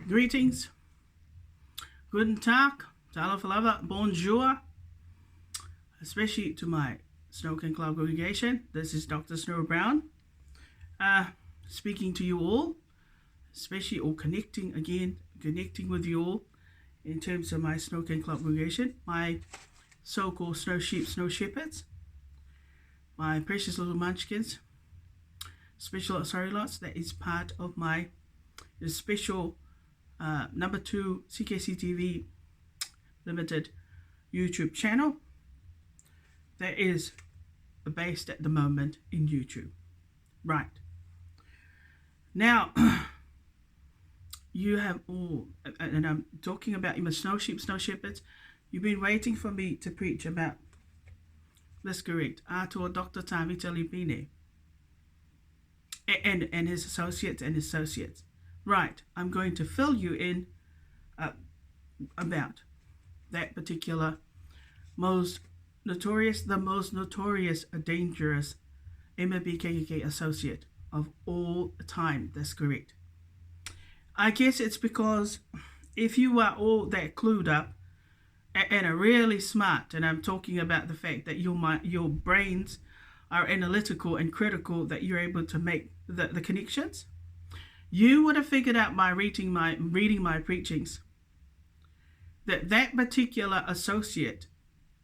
Greetings, guten Tag, Talafalava, bonjour, especially to my Snow King Club congregation. This is Dr. Snow Brown, speaking to you all, especially or connecting with you all in terms of my Snow King Club congregation, my so-called snow sheep, snow shepherds, my precious little munchkins, special lots that is part of my special number 2 CKC TV Limited YouTube channel that is based at the moment in YouTube. Right. Now, you have all, and I'm talking about you snow sheep, snow shepherds, you've been waiting for me to preach about, that's correct, Atoa Dr. Tavita Lipine and his associates. Right, I'm going to fill you in about that particular the most notorious, dangerous Mmbskkks associate of all time. That's correct. I guess it's because if you are all that clued up and are really smart, and I'm talking about the fact that your brains are analytical and critical, that you're able to make the connections, you would have figured out by reading my preachings that particular associate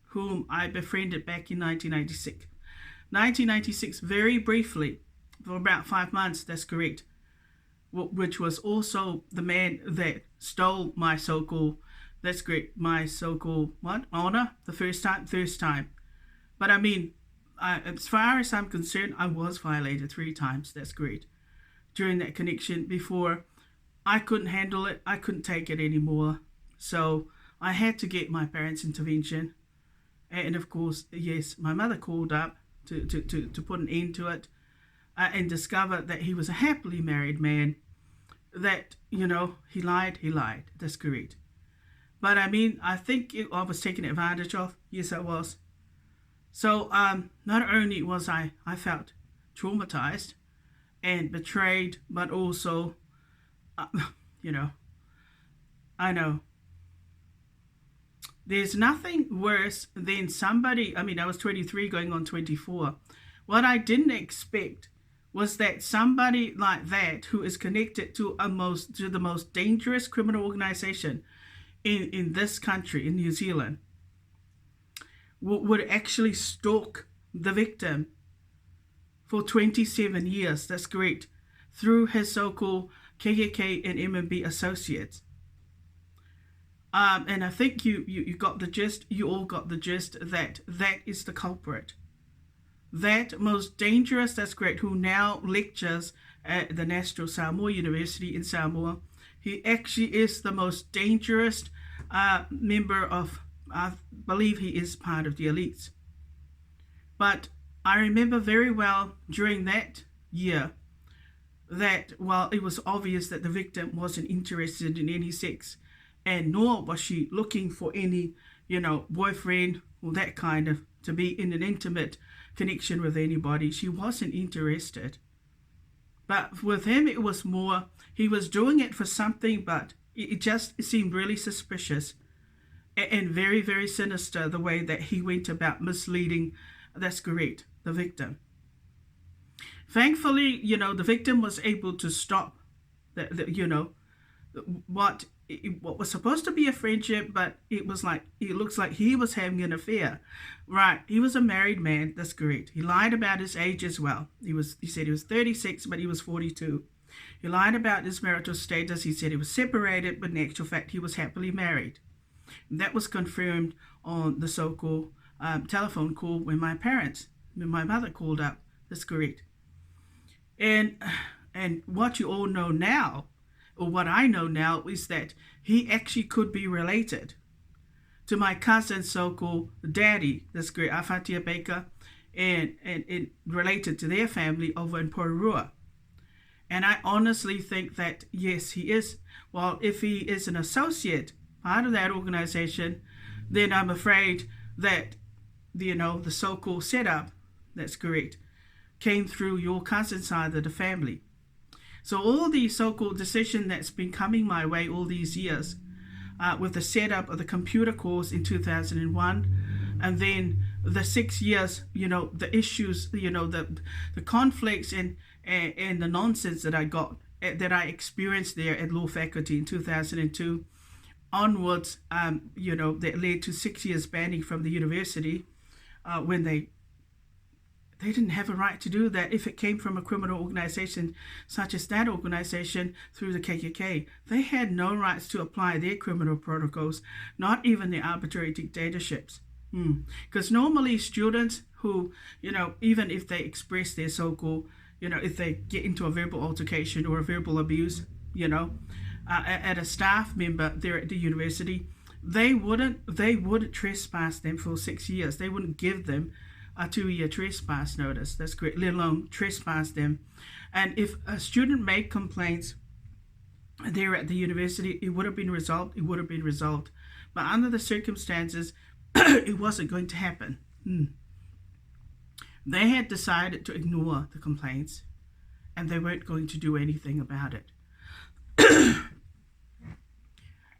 whom I befriended back in 1996, very briefly, for about 5 months, that's correct, which was also the man that stole my so-called, that's great, my so-called, honor, the first time. But I mean, as far as I'm concerned, I was violated 3 times, that's great, during that connection before I couldn't handle it. I couldn't take it anymore. So I had to get my parents' intervention. And of course, yes, my mother called up to put an end to it and discover that he was a happily married man, that, he lied. That's correct. But I mean, I think I was taken advantage of. Yes, I was. So not only was I felt traumatized and betrayed, but also, I know there's nothing worse than somebody, I was 23 going on 24. What I didn't expect was that somebody like that, who is connected to the most dangerous criminal organization in this country, in New Zealand, would actually stalk the victim for 27 years, that's correct, through his so-called KKK and MMB associates. And I think you got the gist, you all got the gist, that is the culprit. That most dangerous, that's correct, who now lectures at the National Samoa University in Samoa. He actually is the most dangerous member of, I believe he is part of the elites. But I remember very well during that year that while it was obvious that the victim wasn't interested in any sex, and nor was she looking for any, boyfriend or that kind of, to be in an intimate connection with anybody, she wasn't interested. But with him, it was more, he was doing it for something, but it just seemed really suspicious and very, very sinister, the way that he went about misleading, that's correct, the victim. Thankfully, the victim was able to stop what was supposed to be a friendship, but it looks like he was having an affair. Right, he was a married man, that's correct. He lied about his age as well. He said he was 36, but he was 42. He lied about his marital status. He said he was separated, but in actual fact, he was happily married. And that was confirmed on the so-called telephone call when my mother called up. That's correct. And what you all know now, or what I know now, is that he actually could be related to my cousin's so-called daddy, that's great, Awhatia Baker, and related to their family over in Pororua. And I honestly think that, yes, he is. Well, if he is an associate, part of that organization, then I'm afraid that, the so-called setup, that's correct, came through your cousin's side of the family. So all the so-called decision that's been coming my way all these years, with the setup of the computer course in 2001, and then the 6 years, the issues, the conflicts and the nonsense that I got, that I experienced there at law faculty in 2002 onwards, that led to 6 years banning from the university, when they didn't have a right to do that if it came from a criminal organization such as that organization through the KKK. They had no rights to apply their criminal protocols, not even the arbitrary dictatorships. Because normally students who, even if they express their so-called, if they get into a verbal altercation or a verbal abuse, at a staff member there at the university, they wouldn't trespass them for 6 years. They wouldn't give them a 2-year trespass notice. That's great, let alone trespass them. And if a student made complaints there at the university, it would have been resolved. But under the circumstances, it wasn't going to happen. They had decided to ignore the complaints, and they weren't going to do anything about it.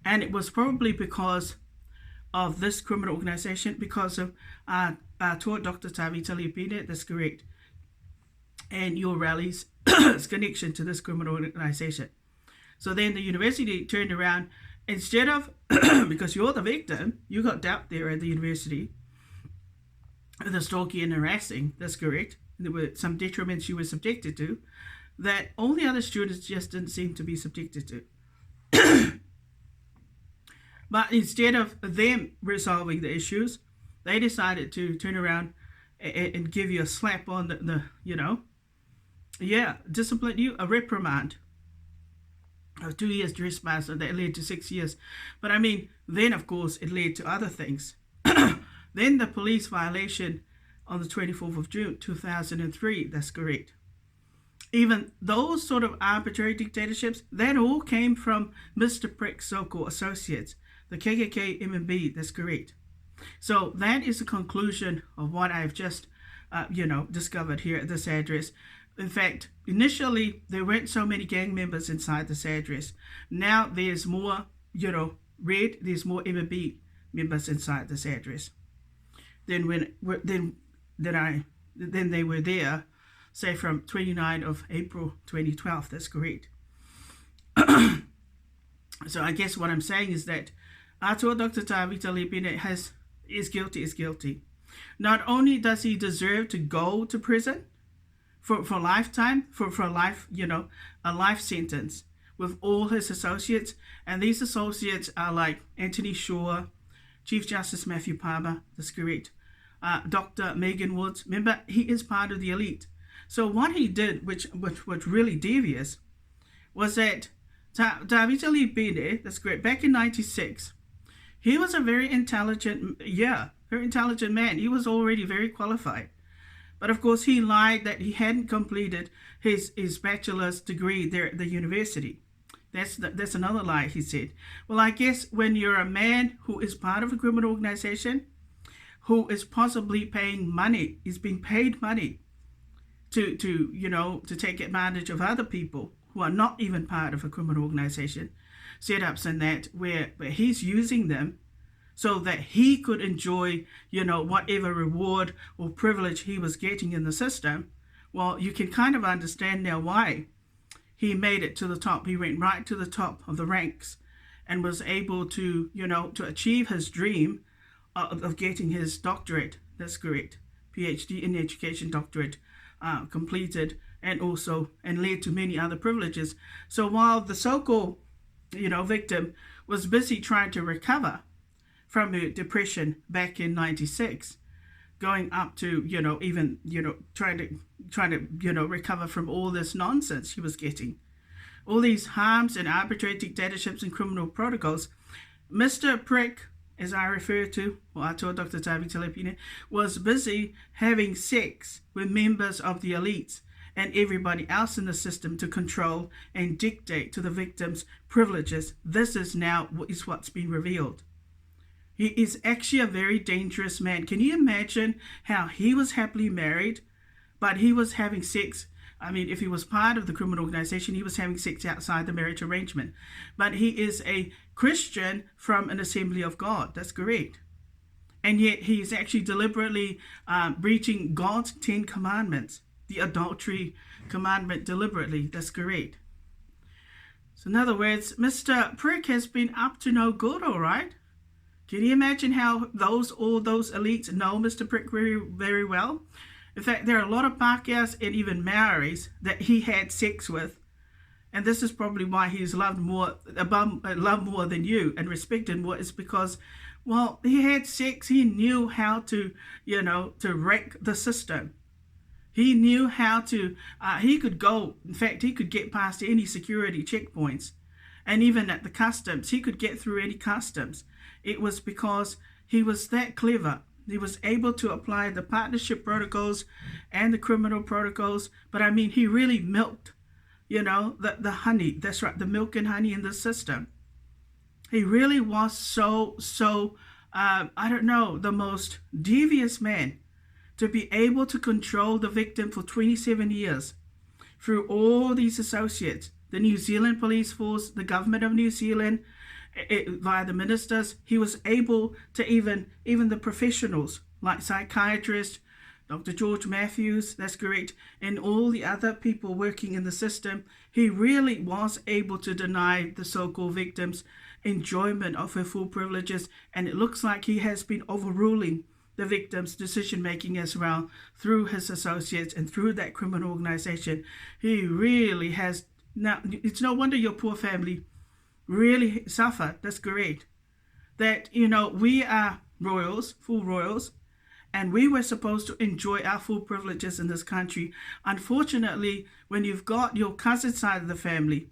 And it was probably because of this criminal organization, because of Atoa Dr. Tavita Lipine, that's correct, and your rallies connection to this criminal organization. So then the university turned around, instead of, because you're the victim, you got dealt there at the university, the stalking and harassing, that's correct, there were some detriments you were subjected to, that all the other students just didn't seem to be subjected to. But instead of them resolving the issues, they decided to turn around and give you a slap on discipline you, a reprimand of 2 years trespass, and that led to 6 years. But I mean, then of course it led to other things. Then the police violation on the 24th of June 2003, that's correct. Even those sort of arbitrary dictatorships, that all came from Mmbskkks so-called associates, the KKK MMB, that's correct. So that is the conclusion of what I've just, discovered here at this address. In fact, initially, there weren't so many gang members inside this address. Now there's more, there's more MMB members inside this address than they were there, say from 29 of April 2012, that's correct. So I guess what I'm saying is that Atoa Dr. Tavita Lipine is guilty. Not only does he deserve to go to prison for lifetime, for a life, a life sentence with all his associates, and these associates are like Anthony Shaw, Chief Justice Matthew Palmer, that's correct, Dr. Megan Woods. Remember, he is part of the elite. So what he did, which was really devious, was that Tavita Lipine, that's correct, back in 96, he was a very intelligent man. He was already very qualified. But of course, he lied that he hadn't completed his bachelor's degree there at the university. That's another lie, he said. Well, I guess when you're a man who is part of a criminal organization, who is possibly paying money, is being paid money to take advantage of other people who are not even part of a criminal organization, setups and that, where he's using them so that he could enjoy, whatever reward or privilege he was getting in the system. Well, you can kind of understand now why he made it to the top. He went right to the top of the ranks and was able to, to achieve his dream of getting his doctorate. That's correct. PhD in education doctorate completed, and led to many other privileges. So while the so-called, victim was busy trying to recover from her depression back in 96, going up to, trying to, recover from all this nonsense she was getting, all these harms and arbitrary dictatorships and criminal protocols, Mr. Prick, as I refer to, or I told Dr. Tavita Lipine, was busy having sex with members of the elites and everybody else in the system to control and dictate to the victims' privileges. This is what's been revealed. He is actually a very dangerous man. Can you imagine how he was happily married, but he was having sex I mean, if he was part of the criminal organization, he was having sex outside the marriage arrangement. But he is a Christian from an Assembly of God. That's correct. And yet he is actually deliberately breaching God's 10 commandments, the adultery commandment deliberately. That's correct. So in other words, Mr. Prick has been up to no good, all right? Can you imagine how all those elites know Mr. Prick very, very well? In fact, there are a lot of Pākehās and even Maoris that he had sex with. And this is probably why he's loved more than you and respected more, is because, well, he had sex. He knew how to, to wreck the system. He knew how to, he could go, in fact, he could get past any security checkpoints. And even at the customs, he could get through any customs. It was because he was that clever. He was able to apply the partnership protocols and the criminal protocols. But I mean, he really milked, the honey. That's right, the milk and honey in the system. He really was so, the most devious man to be able to control the victim for 27 years through all these associates, the New Zealand police force, the government of New Zealand, via the ministers. He was able to even the professionals like psychiatrists, Dr. George Matthews, that's correct, and all the other people working in the system. He really was able to deny the so-called victims enjoyment of her full privileges, and it looks like he has been overruling the victim's decision-making as well through his associates and through that criminal organization. He really has. Now, it's no wonder your poor family really suffer. That's correct. That, we are royals, full royals, and we were supposed to enjoy our full privileges in this country. Unfortunately, when you've got your cousin side of the family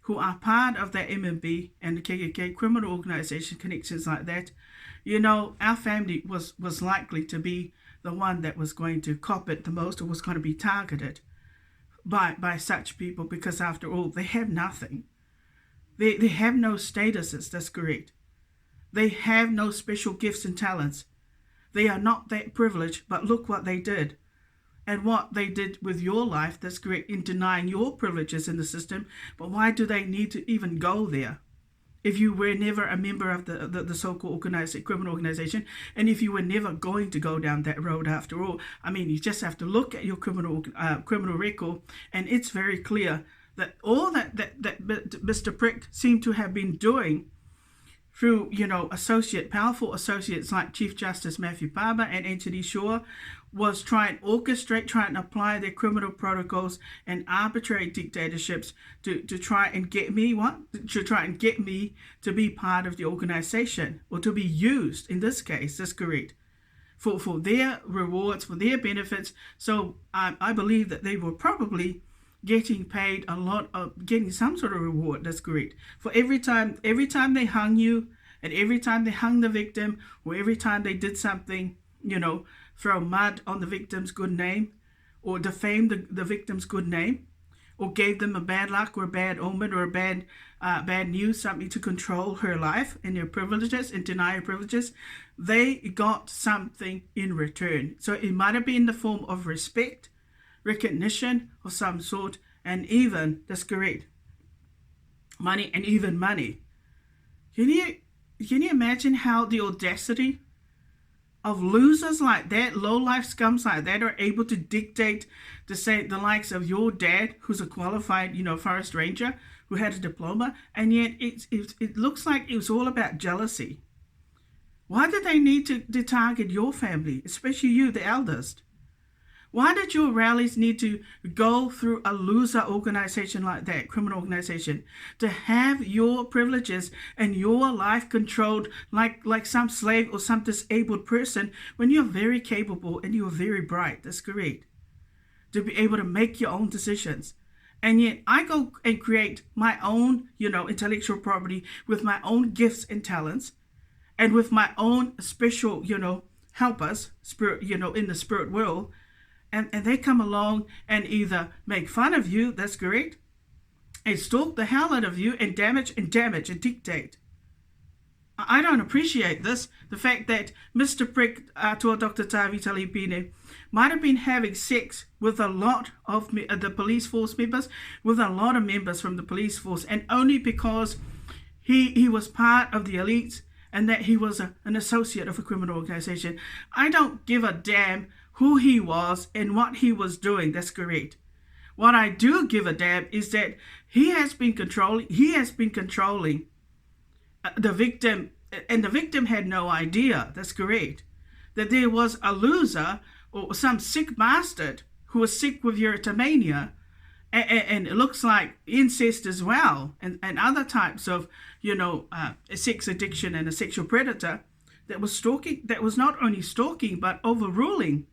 who are part of that MMB and the KKK criminal organization, connections like that, our family was likely to be the one that was going to cop it the most, or was going to be targeted by such people, because after all, they have nothing. They have no statuses, that's correct. They have no special gifts and talents. They are not that privileged, but look what they did. And what they did with your life, that's correct, in denying your privileges in the system. But why do they need to even go there? If you were never a member of the so-called criminal organization, and if you were never going to go down that road after all, I mean, you just have to look at your criminal record, and it's very clear that all that Mr. Prick seemed to have been doing through, powerful associates like Chief Justice Matthew Barber and Anthony Shaw, was try and orchestrate, try and apply their criminal protocols and arbitrary dictatorships to try and get me to be part of the organization, or to be used, in this case, that's correct, for their rewards, for their benefits. So I believe that they were probably getting paid getting some sort of reward, that's correct, for every time they hung you, and every time they hung the victim, or every time they did something, throw mud on the victim's good name, or defame the victim's good name, or gave them a bad luck or a bad omen or a bad news, something to control her life and her privileges and deny her privileges. They got something in return. So it might have been in the form of respect, recognition of some sort, and even, that's correct, money, and even money. Can you imagine how the audacity of losers like that, low-life scums like that, are able to dictate to say the likes of your dad, who's a qualified, forest ranger, who had a diploma, and yet it looks like it was all about jealousy. Why did they need to target your family, especially you, the eldest? Why did your rallies need to go through a loser organization like that, criminal organization, to have your privileges and your life controlled like some slave or some disabled person, when you're very capable and you're very bright? That's correct. To be able to make your own decisions. And yet I go and create my own, intellectual property with my own gifts and talents, and with my own special, helpers, spirit, in the spirit world. And they come along and either make fun of you, that's correct, and stalk the hell out of you and damage and dictate. I don't appreciate this. The fact that Mr. Prick, Atoa Dr. Tavita Lipine, might have been having sex with a lot of the police force members, with a lot of members from the police force, and only because he was part of the elites and that he was an associate of a criminal organization. I don't give a damn who he was and what he was doing. That's correct. What I do give a damn is that he has been controlling the victim, and the victim had no idea. That's correct. That there was a loser or some sick bastard who was sick with erotomania, and it looks like incest as well, and other types of, sex addiction, and a sexual predator that was stalking, that was not only stalking but overruling,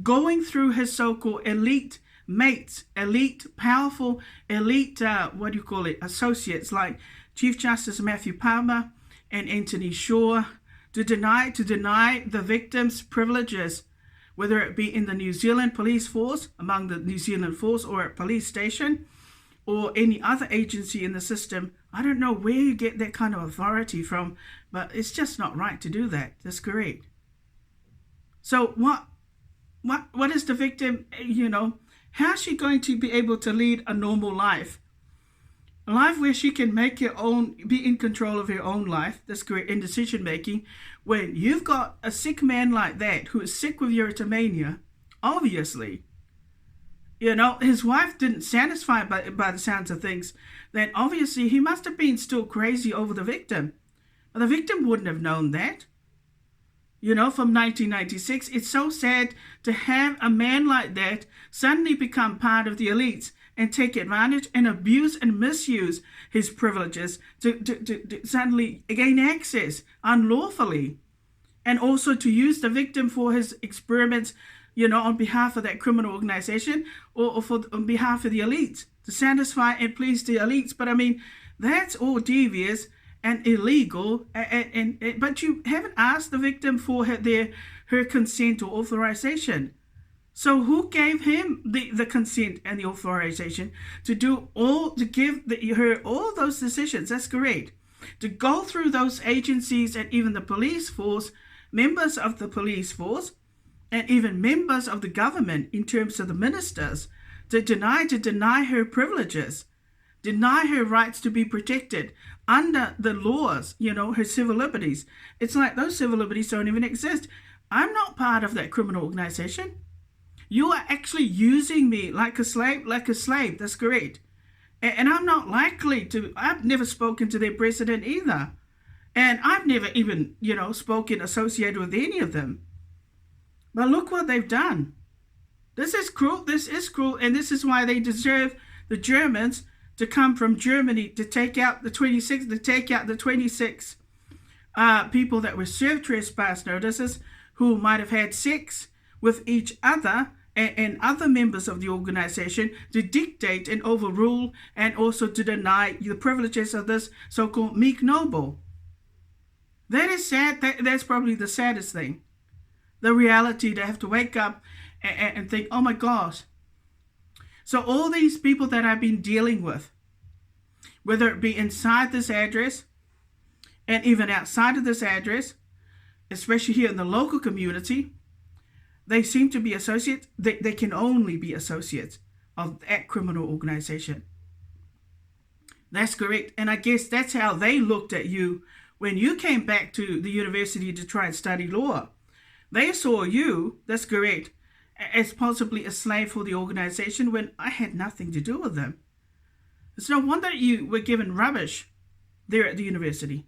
going through his so-called elite mates, elite, powerful, elite, associates like Chief Justice Matthew Palmer and Anthony Shaw, to deny the victims privileges, whether it be in the New Zealand police force, among the New Zealand force, or at police station, or any other agency in the system. I don't know where you get that kind of authority from, but it's just not right to do that. That's correct. So what is the victim, how is she going to be able to lead a normal life? A life where she can make be in control of her own life, that's correct, in decision making, when you've got a sick man like that who is sick with erotomania, obviously, his wife didn't satisfy by the sounds of things, then obviously he must have been still crazy over the victim. But the victim wouldn't have known that. From 1996, it's so sad to have a man like that suddenly become part of the elites and take advantage and abuse and misuse his privileges to suddenly gain access unlawfully, and also to use the victim for his experiments, on behalf of that criminal organization, or on behalf of the elites, to satisfy and please the elites. But I mean, that's all devious and illegal, but you haven't asked the victim for her consent or authorization. So who gave him the consent and the authorization to give her all those decisions? That's correct. To go through those agencies and even the police force, members of the police force, and even members of the government in terms of the ministers, to deny her privileges, deny her rights to be protected under the laws, her civil liberties. It's like those civil liberties don't even exist. I'm not part of that criminal organization. You are actually using me like a slave. That's correct. And I'm not likely to, I've never spoken to their president either. And I've never even, spoken associated with any of them. But look what they've done. This is cruel. And this is why they deserve the Germans to come from Germany to take out the 26 people that were served trespass notices, who might have had sex with each other and other members of the organization, to dictate and overrule, and also to deny the privileges of this so-called meek noble. That is sad. That's probably the saddest thing. The reality, to have to wake up and think, oh my gosh. So all these people that I've been dealing with, whether it be inside this address and even outside of this address, especially here in the local community, they seem to be associates. They can only be associates of that criminal organization. That's correct. And I guess that's how they looked at you when you came back to the university to try and study law. They saw you, that's correct, as possibly a slave for the organization, when I had nothing to do with them. It's no wonder you were given rubbish there at the university.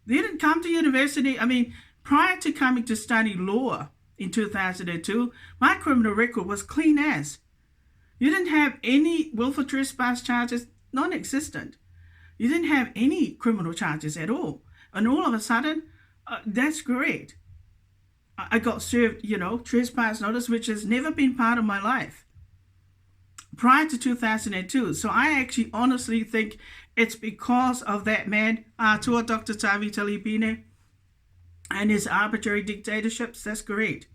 They didn't come to university. I mean, prior to coming to study law in 2002, my criminal record was clean as. You didn't have any willful trespass charges, non-existent. You didn't have any criminal charges at all. And all of a sudden, that's correct. I got served, trespass notice, which has never been part of my life prior to 2002. So I actually honestly think it's because of that man, Atoa Dr. Tavita Lipine, and his arbitrary dictatorships. That's correct.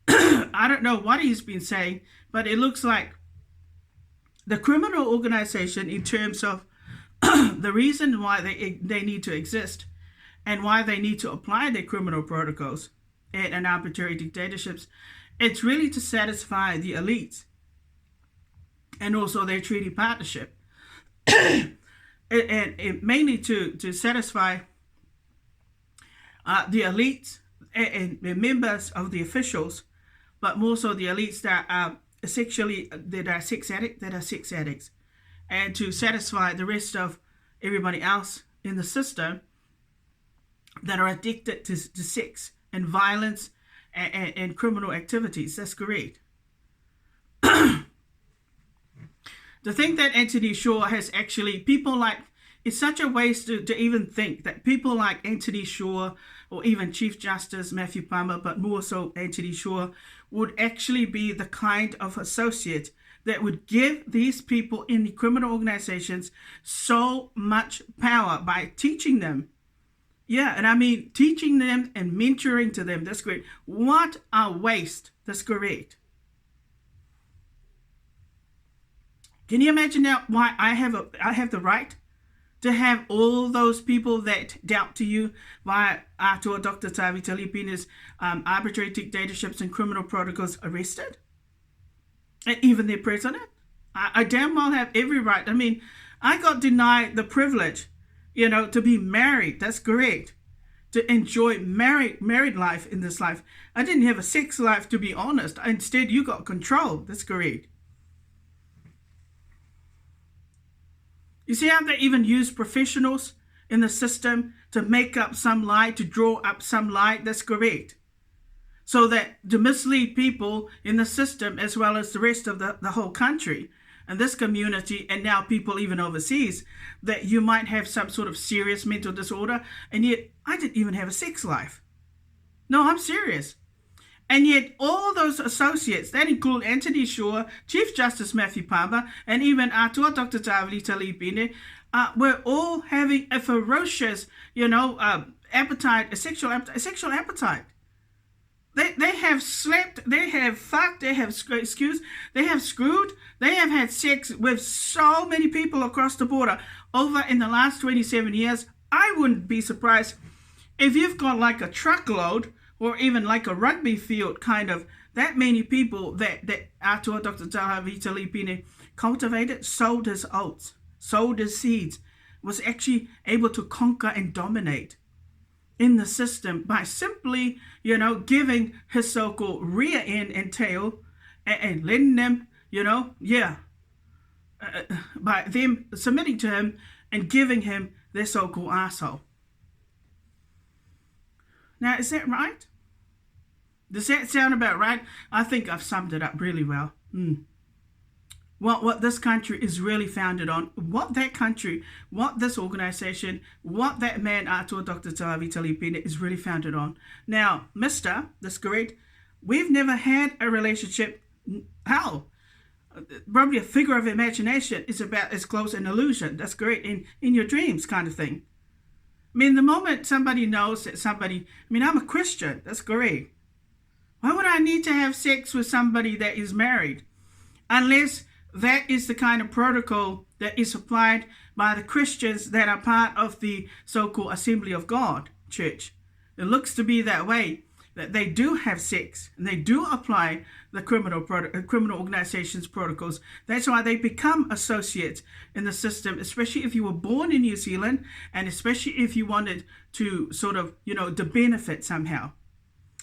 I don't know what he's been saying, but it looks like the criminal organization, in terms of the reason why they need to exist and why they need to apply their criminal protocols and arbitrary dictatorships, it's really to satisfy the elites and also their treaty partnership. and mainly to satisfy the elites and the members of the officials, but more so the elites that are sex addicts, and to satisfy the rest of everybody else in the system that are addicted to sex and violence and criminal activities. That's correct. To think that Anthony Shaw has actually, people like, it's such a waste to even think that people like Anthony Shaw or even Chief Justice Matthew Palmer, but more so Anthony Shaw, would actually be the kind of associate that would give these people in the criminal organizations so much power by teaching them. Yeah, and I mean teaching them and mentoring to them. That's great. What a waste. That's correct. Can you imagine now why I have the right to have all those people that doubt to you via Atoa Dr. Tavita Lipine's arbitrary dictatorships and criminal protocols arrested? And even their president? I damn well have every right. I mean, I got denied the privilege, to be married. That's correct. To enjoy married life in this life. I didn't have a sex life, to be honest. Instead, you got control. That's correct. You see how they even use professionals in the system to make up some lie, to draw up some lie? That's correct. So that to mislead people in the system as well as the rest of the whole country and this community, and now people even overseas, that you might have some sort of serious mental disorder, and yet I didn't even have a sex life. No, I'm serious. And yet all those associates, that include Anthony Shaw, Chief Justice Matthew Palmer, and even Atoa Dr. Tavita Lipine, were all having a ferocious, appetite, a sexual appetite. They have slept, they have fucked, they have screwed, they have had sex with so many people across the border over in the last 27 years. I wouldn't be surprised if you've got like a truckload or even like a rugby field kind of that many people that Atoa Dr. Tavita Lipine cultivated, sowed his oats, sowed his seeds, was actually able to conquer and dominate in the system by simply, giving his so-called rear end and tail and letting them, by them submitting to him and giving him their so-called asshole. Now, is that right? Does that sound about right? I think I've summed it up really well. What this country is really founded on, what this organization, what that man, Atoa Dr. Tavita Lipine, is really founded on. Now, that's correct, we've never had a relationship. How? Probably a figure of imagination is about as close an illusion. That's great, in your dreams kind of thing. I mean, the moment somebody knows that I'm a Christian, that's great. Why would I need to have sex with somebody that is married? Unless that is the kind of protocol that is applied by the Christians that are part of the so-called Assembly of God church. It looks to be that way, that they do have sex and they do apply the criminal organization's protocols. That's why they become associates in the system, especially if you were born in New Zealand and especially if you wanted to sort of, to benefit somehow.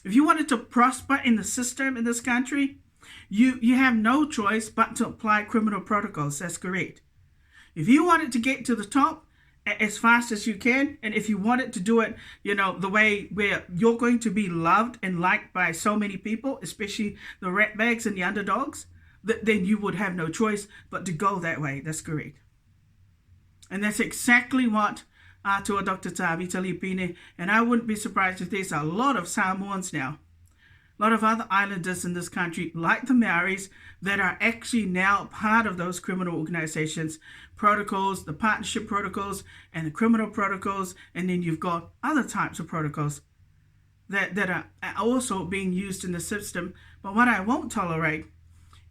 If you wanted to prosper in the system in this country, you have no choice but to apply criminal protocols. That's correct. If you wanted to get to the top as fast as you can, and if you wanted to do it, the way where you're going to be loved and liked by so many people, especially the ratbags and the underdogs, then you would have no choice but to go that way. That's correct. And that's exactly what Atoa Dr. Tavita Lipine, and I wouldn't be surprised if there's a lot of Samoans now, a lot of other islanders in this country, like the Maoris, that are actually now part of those criminal organizations, protocols, the partnership protocols and the criminal protocols, and then you've got other types of protocols that are also being used in the system. But what I won't tolerate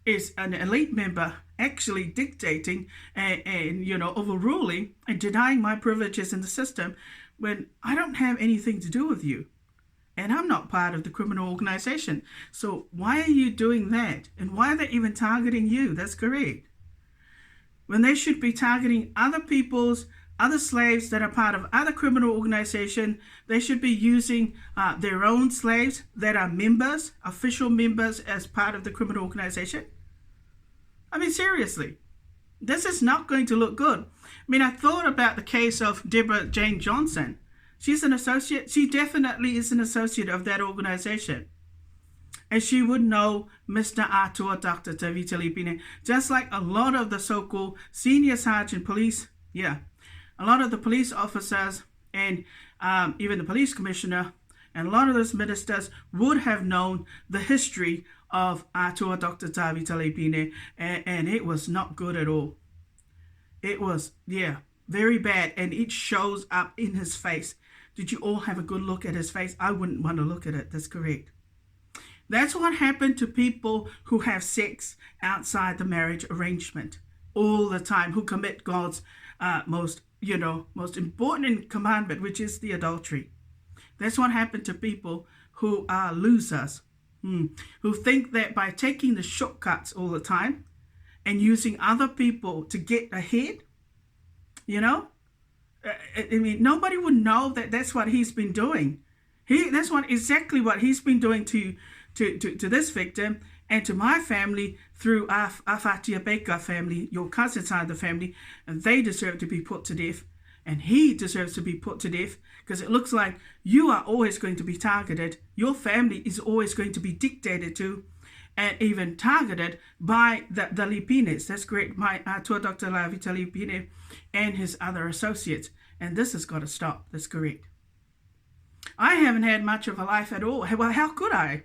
is an elite member actually dictating and overruling and denying my privileges in the system when I don't have anything to do with you. And I'm not part of the criminal organization. So why are you doing that? And why are they even targeting you? That's correct. When they should be targeting other slaves that are part of other criminal organization, they should be using their own slaves that are members, official members as part of the criminal organization. I mean, seriously, this is not going to look good. I mean, I thought about the case of Deborah Jane Johnson. She's an associate. She definitely is an associate of that organization. And she would know Mr. Atoa, Dr. Tavita Lipine, just like a lot of the so-called senior sergeant police, a lot of the police officers and even the police commissioner and a lot of those ministers would have known the history of Atoa, Dr. Tavita Lipine, and it was not good at all. It was, very bad, and it shows up in his face. Did you all have a good look at his face? I wouldn't want to look at it. That's correct. That's what happened to people who have sex outside the marriage arrangement all the time, who commit God's most important commandment, which is the adultery. That's what happened to people who are losers, who think that by taking the shortcuts all the time and using other people to get ahead, I mean, nobody would know that that's what he's been doing. That's exactly what he's been doing to this victim and to my family through our Fatia Baker family, your cousin side of the family, and they deserve to be put to death. And he deserves to be put to death because it looks like you are always going to be targeted. Your family is always going to be dictated to and even targeted by the Lipines. That's great. My tour Dr. Tavita Lipine and his other associates. And this has got to stop. That's correct. I haven't had much of a life at all. Well, how could I?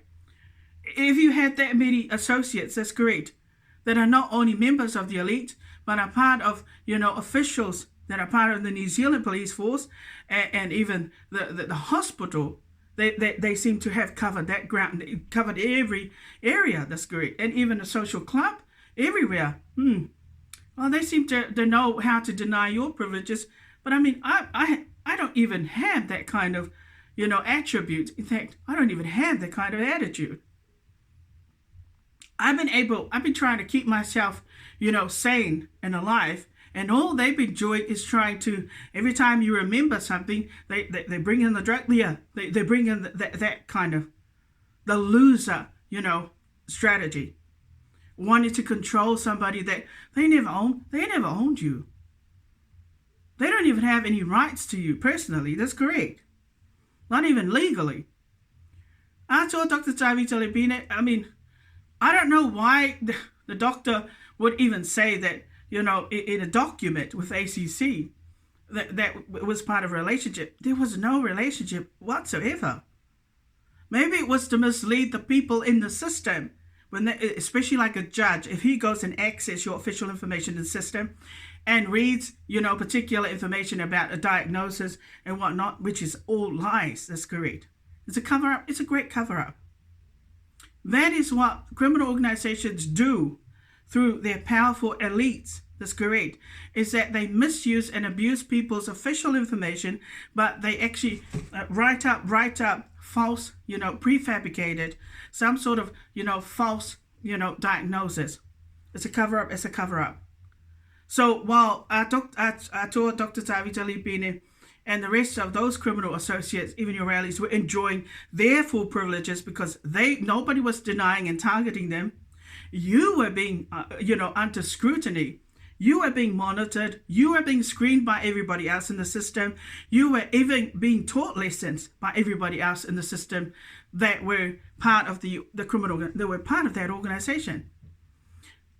If you had that many associates, that's great, that are not only members of the elite, but are part of, officials that are part of the New Zealand police force and even the hospital, they seem to have covered that ground, covered every area. That's great. And even a social club, everywhere. Well, they seem to know how to deny your privileges. But I mean, I don't even have that kind of, attribute. In fact, I don't even have that kind of attitude. I've been trying to keep myself, sane and alive. And all they've been doing is trying to, every time you remember something, they bring in the drug, they bring in that kind of, the loser, strategy. Wanting to control somebody that they never owned you. They don't even have any rights to you personally. That's correct. Not even legally. I told Dr. Tavita Lipine, I mean, I don't know why the doctor would even say that, in a document with ACC that was part of a relationship. There was no relationship whatsoever. Maybe it was to mislead the people in the system, especially like a judge, if he goes and access your official information in the system and reads, particular information about a diagnosis and whatnot, which is all lies. That's correct. It's a cover-up. It's a great cover-up. That is what criminal organizations do through their powerful elites. That's correct. Is that they misuse and abuse people's official information, but they actually write up false, prefabricated, some sort of, false, diagnosis. It's a cover-up. It's a cover-up. So while I told Dr. Tavita Lipine and the rest of those criminal associates, even your rallies, were enjoying their full privileges because nobody was denying and targeting them, you were being, under scrutiny. You were being monitored. You were being screened by everybody else in the system. You were even being taught lessons by everybody else in the system that were part of the criminal, that were part of that organization.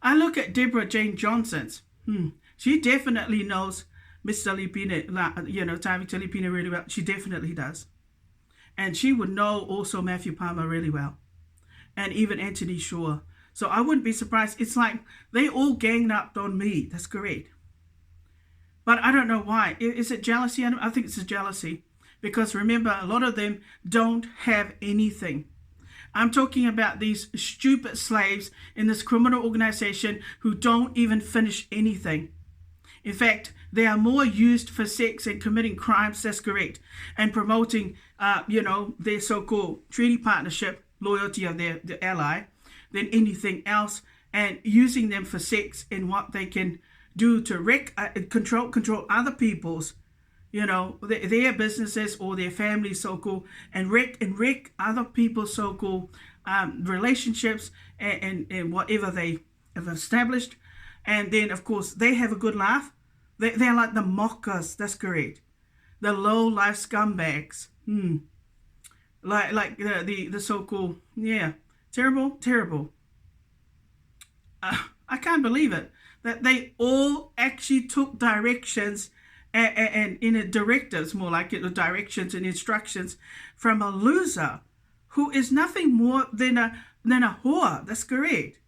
I look at Deborah Jane Johnson's. She definitely knows Mr. Lipine, Tavita Lipine really well. She definitely does. And she would know also Matthew Palmer really well. And even Anthony Shaw. So I wouldn't be surprised. It's like they all ganged up on me. That's correct. But I don't know why. Is it jealousy? I think it's a jealousy. Because remember, a lot of them don't have anything. I'm talking about these stupid slaves in this criminal organization who don't even finish anything. In fact, they are more used for sex and committing crimes, that's correct, and promoting, their so-called treaty partnership, loyalty of their ally, than anything else, and using them for sex and what they can do to control other people's, their businesses or their families, so-called, and wreck other people's so-called relationships and whatever they have established. And then, of course, they have a good laugh. They're like the mockers, that's correct. The low-life scumbags. Like the so-called, terrible. I can't believe it, that they all actually took directions and in directives, more like it, directions and instructions from a loser who is nothing more than a whore, that's correct.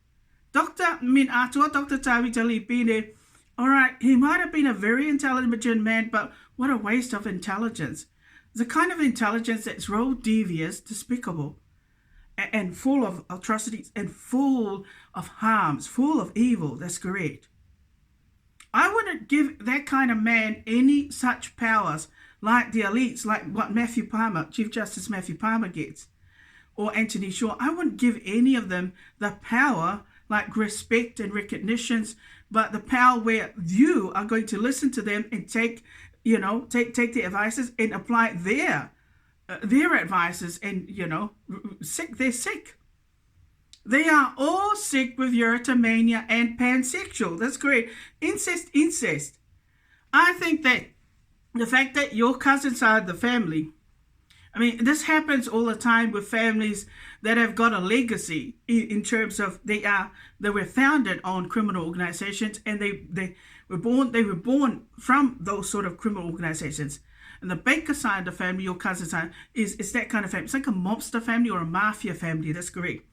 Atoa, Dr. Tavita Lipine, all right, he might have been a very intelligent man, but what a waste of intelligence. The kind of intelligence that's real devious, despicable, and full of atrocities, and full of harms, full of evil, that's correct. I wouldn't give that kind of man any such powers like the elites, like what Chief Justice Matthew Palmer gets, or Anthony Shaw. I wouldn't give any of them the power like respect and recognitions, but the power where you are going to listen to them and take their advices and apply their advices, and they're sick. They are all sick with erotomania and pansexual. That's great. Incest. I think that the fact that your cousins are the family, this happens all the time with families that have got a legacy in terms of they were founded on criminal organizations, and they were born from those sort of criminal organizations. And the Baker side of the family, your cousin side, is that kind of family. It's like a mobster family or a mafia family. That's correct.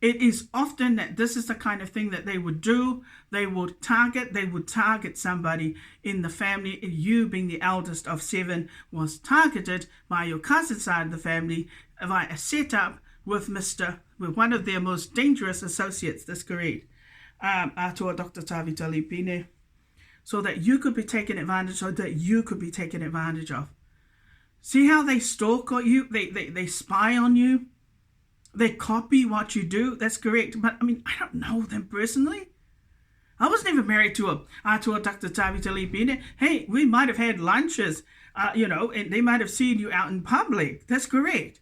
It is often that this is the kind of thing that they would do. They would target somebody in the family. You, being the eldest of 7, was targeted by your cousin side of the family by a setup with one of their most dangerous associates. That's correct. Atoa, Dr. Tavita Lipine. So that you could be taken advantage of, See how they stalk you? They spy on you. They copy what you do. That's correct. But I don't know them personally. I was never married to Atoa, Dr. Tavita Lipine. Hey, we might have had lunches, and they might have seen you out in public. That's correct.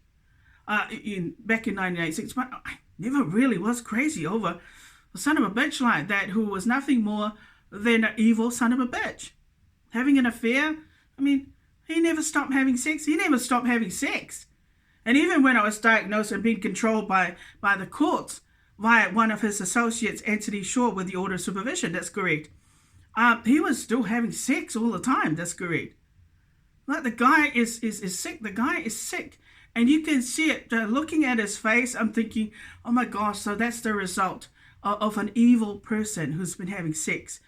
Back in 1986, but I never really was crazy over a son of a bitch like that who was nothing more than an evil son of a bitch. Having an affair, he never stopped having sex. And even when I was diagnosed and being controlled by the courts via one of his associates, Anthony Shaw, with the order of supervision, that's correct. He was still having sex all the time, that's correct. Like the guy is sick. The guy is sick. And you can see it looking at his face. I'm thinking, oh my gosh, so that's the result of an evil person who's been having sex,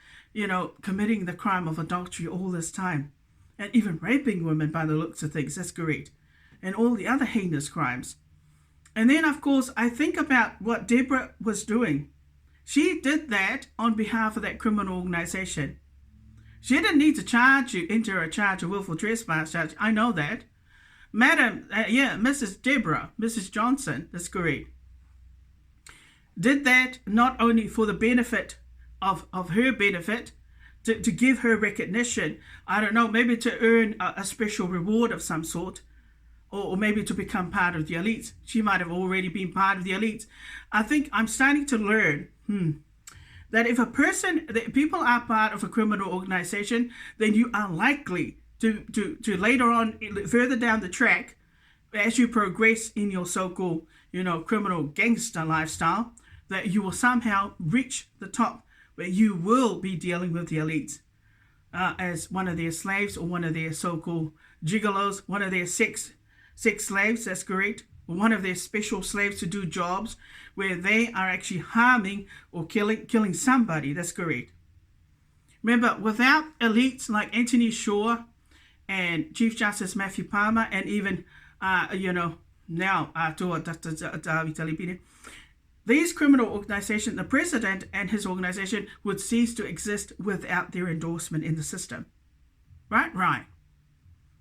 committing the crime of adultery all this time. And even raping women by the looks of things, that's correct. And all the other heinous crimes. And then, of course, I think about what Deborah was doing. She did that on behalf of that criminal organization. She didn't need to enter a charge of willful trespass charge. I know that. Madam, Mrs. Deborah, Mrs. Johnson, that's correct, did that not only for the benefit of her benefit, to give her recognition, I don't know, maybe to earn a special reward of some sort, or maybe to become part of the elites. She might have already been part of the elites. I think I'm starting to learn that if people are part of a criminal organization, then you are likely to later on, further down the track, as you progress in your so-called, criminal gangster lifestyle, that you will somehow reach the top where you will be dealing with the elites as one of their slaves, or one of their so-called gigolos, one of their sex slaves, that's correct, or one of their special slaves to do jobs where they are actually harming or killing somebody, that's correct. Remember, without elites like Anthony Shaw and Chief Justice Matthew Palmer, and even, now, Atoa, Tavita, Lipine, these criminal organizations, the president and his organization would cease to exist without their endorsement in the system. Right.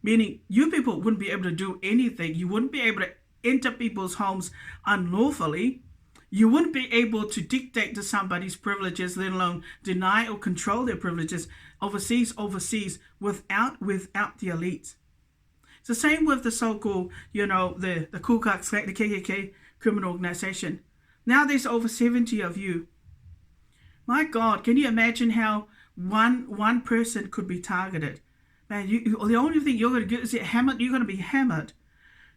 Meaning you people wouldn't be able to do anything. You wouldn't be able to enter people's homes unlawfully. You wouldn't be able to dictate to somebody's privileges, let alone deny or control their privileges overseas without the elites. It's the same with the so-called, the Ku Klux Klan, the KKK criminal organization. Now there's over 70 of you. My God, can you imagine how one person could be targeted? Man, the only thing you're going to get is hammered. You're going to be hammered.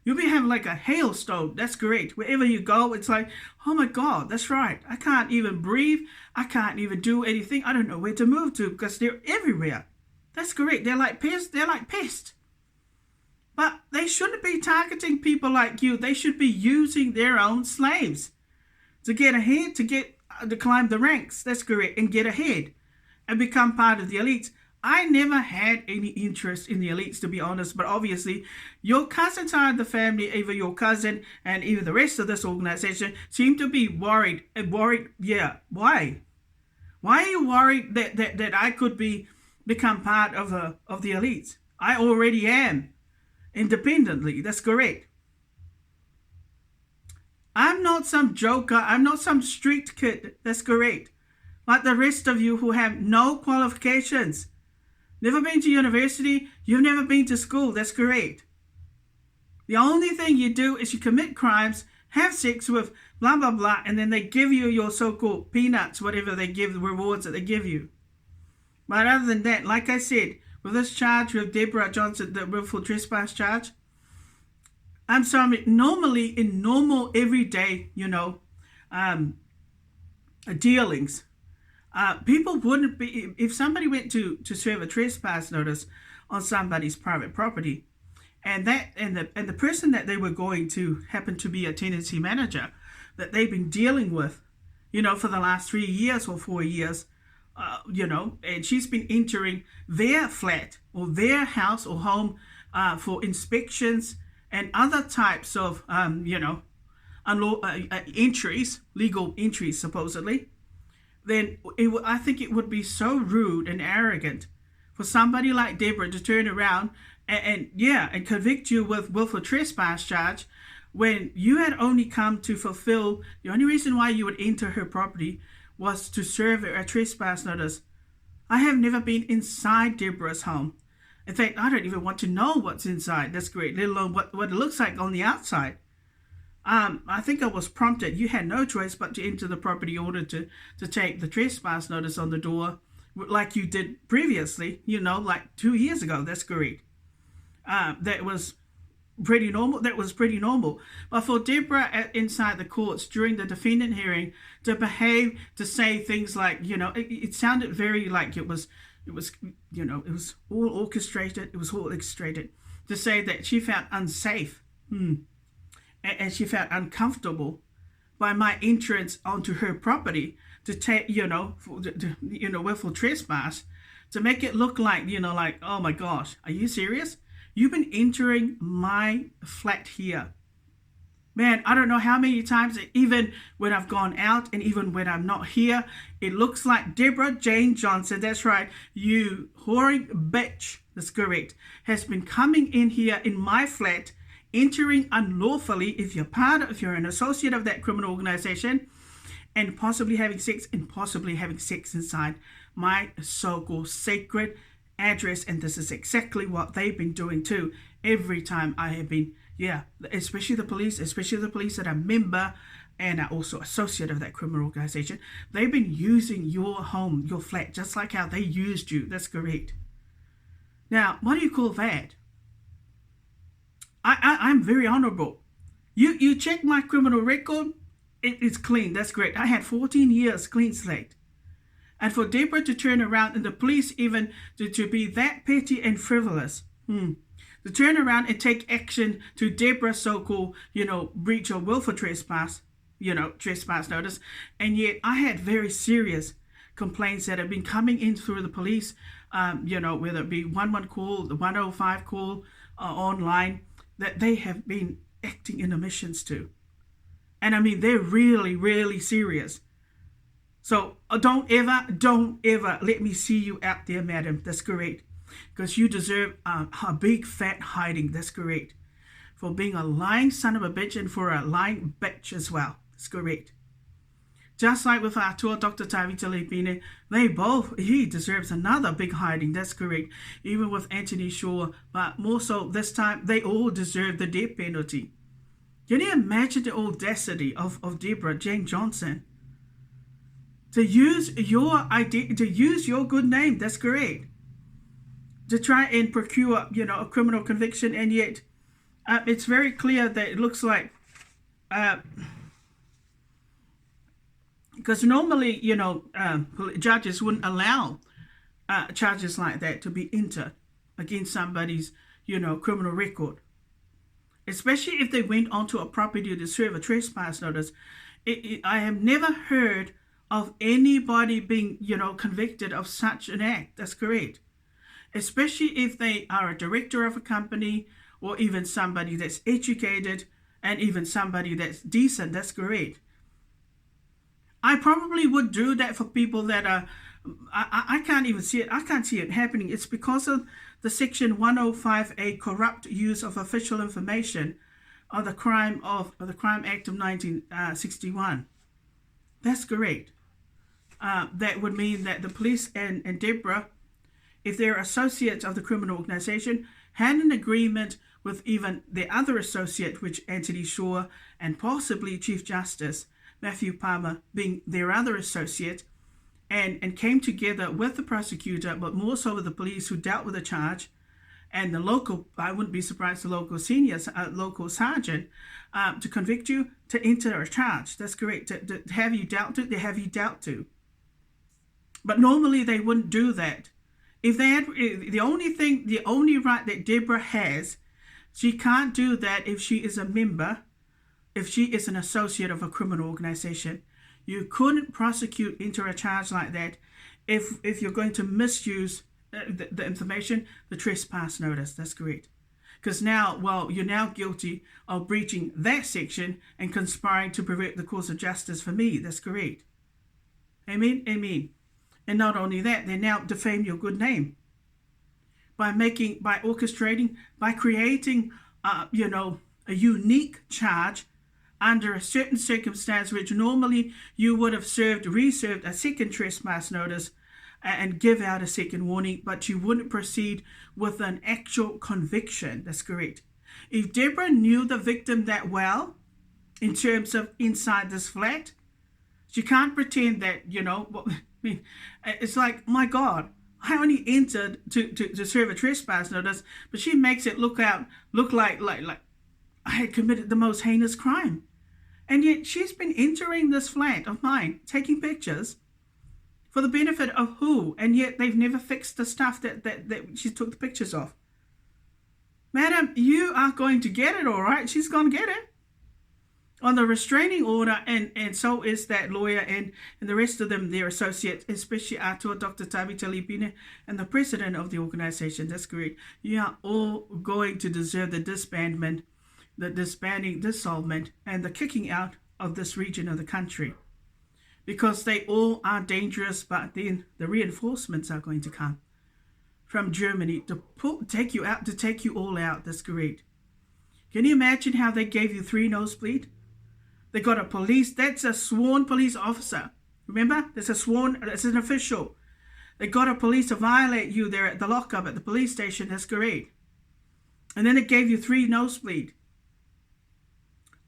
You'll be having like a hailstone. That's great. Wherever you go, it's like, oh my God, that's right. I can't even breathe. I can't even do anything. I don't know where to move to because they're everywhere. That's great. They're like pests. But they shouldn't be targeting people like you. They should be using their own slaves to get ahead, to climb the ranks. That's correct. And get ahead and become part of the elites. I never had any interest in the elites, to be honest, but obviously your cousin side of the family, either your cousin and even the rest of this organization, seem to be worried. Yeah, why? Why are you worried that I could become part of the elites? I already am, independently. That's correct. I'm not some joker. I'm not some street kid. That's correct. Like the rest of you who have no qualifications. Never been to university. You've never been to school. That's correct. The only thing you do is you commit crimes, have sex with blah, blah, blah, and then they give you your so-called peanuts, whatever they give, the rewards that they give you. But other than that, like I said, with this charge with Deborah Johnson, the willful trespass charge, I'm sorry, normally in normal everyday, dealings, people wouldn't be, if somebody went to serve a trespass notice on somebody's private property, and the person that they were going to happened to be a tenancy manager that they've been dealing with, for the last 3 years or 4 years, and she's been entering their flat or their house or home for inspections and other types of, entries, legal entries supposedly, then I think it would be so rude and arrogant for somebody like Deborah to turn around and convict you with willful trespass charge when you had only come to fulfill, the only reason why you would enter her property was to serve a trespass notice. I have never been inside Deborah's home. In fact, I don't even want to know what's inside. That's great, let alone what it looks like on the outside. I think I was prompted. You had no choice but to enter the property in order to take the trespass notice on the door like you did previously, like 2 years ago. That's correct. That was pretty normal. But for Deborah inside the courts during the defendant hearing to behave, to say things like, it sounded very like it was all orchestrated. It was all orchestrated to say that she felt unsafe and she felt uncomfortable by my entrance onto her property to take, willful trespass, to make it look like, like, oh my gosh, are you serious? You've been entering my flat here. Man, I don't know how many times, even when I've gone out and even when I'm not here, it looks like Deborah Jane Johnson, that's right, you whoring bitch, that's correct, has been coming in here in my flat, entering unlawfully if you're an associate of that criminal organization, and possibly having sex inside my so-called sacred address. And this is exactly what they've been doing too every time I have been, especially the police that are member and are also associate of that criminal organization. They've been using your home, your flat, just like how they used you. That's correct. Now, what do you call that? I'm very honorable. You check my criminal record, it is clean. That's great. I had 14 years clean slate. And for Deborah to turn around and the police even to be that petty and frivolous, to turn around and take action to Deborah's so-called, breach of willful trespass, trespass notice. And yet I had very serious complaints that have been coming in through the police, whether it be 111 call, the 105 call online, that they have been acting in omissions too. And I mean, they're really, really serious. So don't ever let me see you out there, madam. That's correct. Because you deserve a big fat hiding. That's correct. For being a lying son of a bitch and for a lying bitch as well. That's correct. Just like with Atoa, Dr. Tavita Lipine, he deserves another big hiding. That's correct. Even with Anthony Shaw, but more so this time, they all deserve the death penalty. Can you imagine the audacity of Deborah Jane Johnson to use your good name? That's correct. To try and procure, a criminal conviction, and yet it's very clear that it looks like. Because normally, judges wouldn't allow charges like that to be entered against somebody's, criminal record. Especially if they went onto a property to serve a trespass notice. I have never heard of anybody being, convicted of such an act. That's correct. Especially if they are a director of a company or even somebody that's educated and even somebody that's decent. That's correct. I probably would do that for people that are, I can't even see it. I can't see it happening. It's because of the Section 105A corrupt use of official information of the Crime Act of 1961. That's correct. That would mean that the police and Deborah, if they're associates of the criminal organization, had an agreement with even the other associate, which Anthony Shaw and possibly Chief Justice Matthew Palmer being their other associate, and came together with the prosecutor, but more so with the police who dealt with the charge, and the local, I wouldn't be surprised, the local local sergeant, to convict you, to enter a charge. That's correct. To have you dealt to, they have you dealt to. But normally they wouldn't do that. If they had, the only right that Deborah has, she can't do that if she is a member, if she is an associate of a criminal organization. You couldn't prosecute, enter a charge like that if you're going to misuse the information, the trespass notice. That's correct. Because now, you're now guilty of breaching that section and conspiring to pervert the course of justice for me. That's correct. Amen? Amen. And not only that, they now defame your good name by orchestrating, by creating, a unique charge under a certain circumstance, which normally you would have reserved a second trespass notice and give out a second warning, but you wouldn't proceed with an actual conviction. That's correct. If Deborah knew the victim that well, in terms of inside this flat, she can't pretend that, it's like, my God, I only entered to serve a trespass notice, but she makes it look like I had committed the most heinous crime. And yet she's been entering this flat of mine, taking pictures for the benefit of who? And yet they've never fixed the stuff that she took the pictures of. Madam, you are going to get it, all right? She's going to get it. On the restraining order, and so is that lawyer and the rest of them, their associates, especially Atoa, Dr. Tavita Lipine, and the president of the organization. That's correct. You are all going to deserve the disbandment, the disbanding, dissolvement, and the kicking out of this region of the country. Because they all are dangerous, but then the reinforcements are going to come from Germany to take you out, to take you all out. That's correct. Can you imagine how they gave you 3 nosebleed? They got a police, that's a sworn police officer. Remember? That's an official. They got a police to violate you there at the lockup at the police station. That's correct. And then it gave you 3 nosebleed.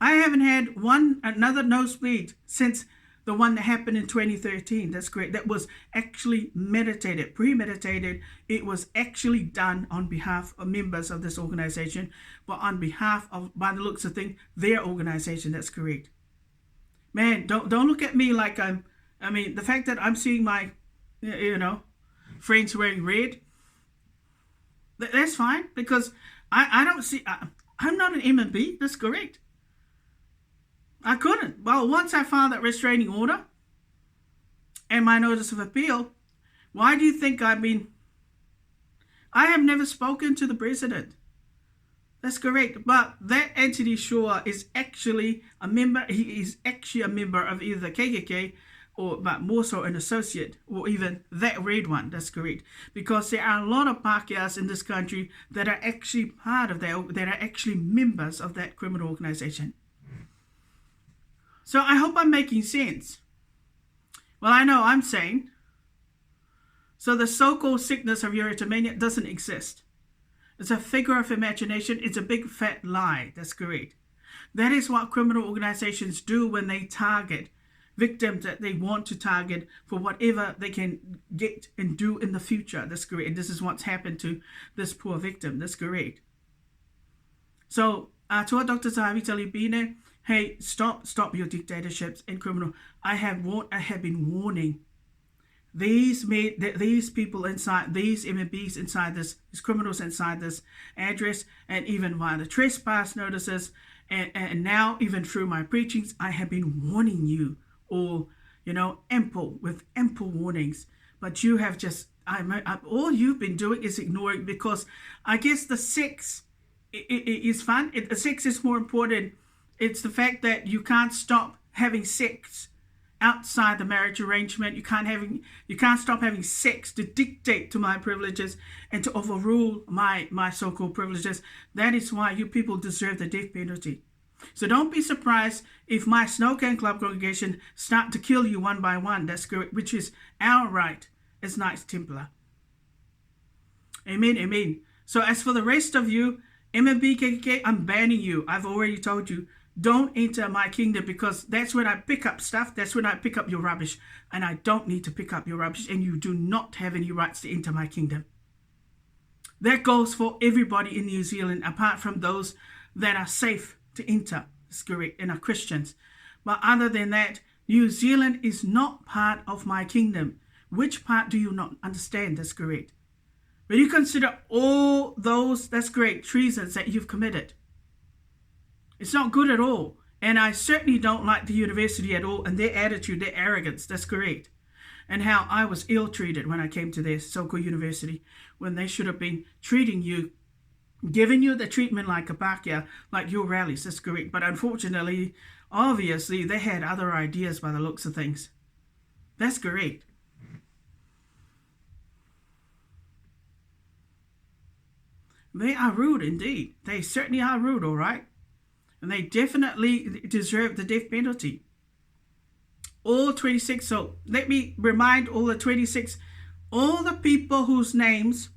I haven't had another nosebleed since the one that happened in 2013. That's great. That was actually premeditated. It was actually done on behalf of members of this organization, but on behalf of, by the looks of things, their organization. That's correct. Man, don't look at me like the fact that I'm seeing my, friends wearing red, that's fine, because I don't see, I'm not an MMB. That's correct. I couldn't. Well, once I filed that restraining order and my notice of appeal, why do you think I have never spoken to the president? That's correct. But that Anthony Shaw is actually a member. He is actually a member of either the KKK or, but more so, an associate, or even that red one. That's correct. Because there are a lot of Pākehās in this country that are actually part of that are actually members of that criminal organization. So I hope I'm making sense. Well, I know I'm saying. So the so-called sickness of erythromania doesn't exist. It's a figure of imagination. It's a big fat lie. That's correct. That is what criminal organizations do when they target victims that they want to target for whatever they can get and do in the future. That's correct. And this is what's happened to this poor victim. That's correct. So, Atoa Dr. Tavita Lipine, hey, stop your dictatorships and criminal. I have been warning these people inside, these MMBs inside this, these criminals inside this address, and even via the trespass notices, and now even through my preachings, I have been warning you all, with ample warnings. But you have just, all you've been doing is ignoring, because I guess the sex is fun. The sex is more important. It's the fact that you can't stop having sex outside the marriage arrangement. You can't stop having sex to dictate to my privileges and to overrule my so-called privileges. That is why you people deserve the death penalty. So don't be surprised if my Snowcan Club congregation start to kill you one by one. That's correct, which is our right as Knights Templar. Amen, amen. So as for the rest of you, Mmbskkks, I'm banning you. I've already told you, don't enter my kingdom, because that's when I pick up stuff. That's when I pick up your rubbish. And I don't need to pick up your rubbish. And you do not have any rights to enter my kingdom. That goes for everybody in New Zealand, apart from those that are safe to enter. That's correct, and are Christians. But other than that, New Zealand is not part of my kingdom. Which part do you not understand? That's correct. When you consider all those, that's great, treasons that you've committed, it's not good at all. And I certainly don't like the university at all and their attitude, their arrogance. That's correct. And how I was ill-treated when I came to their so-called university, when they should have been treating you, giving you the treatment like a Pākehā, like your rallies. That's correct. But unfortunately, obviously, they had other ideas by the looks of things. That's correct. They are rude indeed. They certainly are rude, all right? And they definitely deserve the death penalty. All 26. So let me remind all the 26, all the people whose names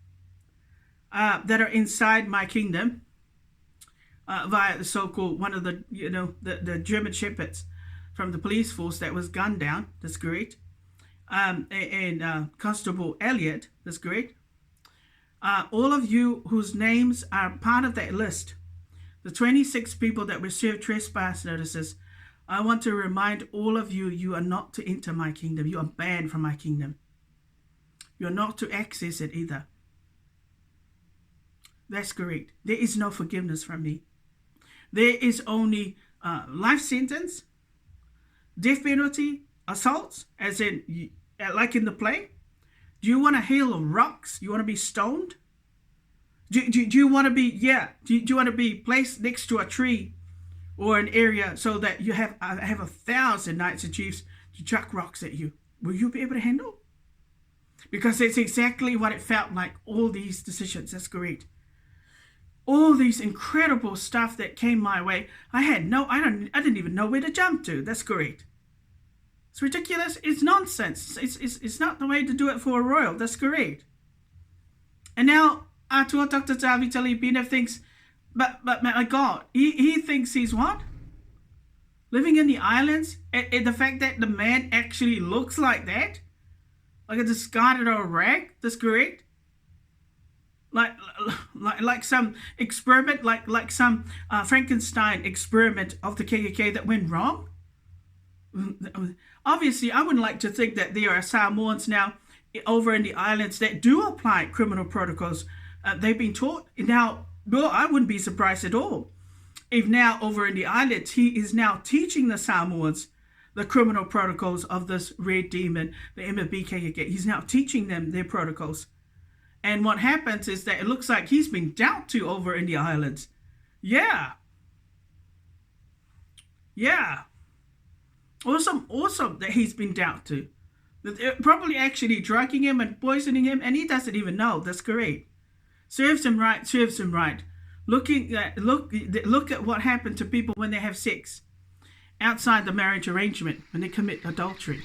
that are inside my kingdom via the so-called, one of the, the German shepherds from the police force that was gunned down. That's correct. And Constable Elliot. That's correct. All of you whose names are part of that list, the 26 people that received trespass notices, I want to remind all of you, you are not to enter my kingdom. You are banned from my kingdom. You're not to access it either. That's correct. There is no forgiveness from me. There is only life sentence, death penalty, assaults, as in, like in the play. Do you want a hail of rocks? You want to be stoned? Do you want to be, do you want to be placed next to a tree or an area so that you have 1,000 knights and chiefs to chuck rocks at you? Will you be able to handle? Because it's exactly what it felt like, all these decisions. That's correct. All these incredible stuff that came my way, I didn't even know where to jump to. That's correct. It's ridiculous. It's nonsense. It's not the way to do it for a royal. That's correct. And now Atoa Dr. Tavita Lipine thinks, but my God, he thinks he's what? Living in the islands? And the fact that the man actually looks like that? Like a discarded old rag? That's correct. Like some experiment, like some Frankenstein experiment of the KKK that went wrong? Obviously, I wouldn't like to think that there are Samoans now over in the islands that do apply criminal protocols. They've been taught. Now, well, I wouldn't be surprised at all if now over in the islands, he is now teaching the Samoans the criminal protocols of this red demon, the Mmbskkks. He's now teaching them their protocols. And what happens is that it looks like he's been dealt to over in the islands. Yeah. Yeah. Awesome that he's been dealt to. That they're probably actually drugging him and poisoning him, and he doesn't even know. That's great. Serves him right. Serves him right. Look at what happened to people when they have sex outside the marriage arrangement when they commit adultery.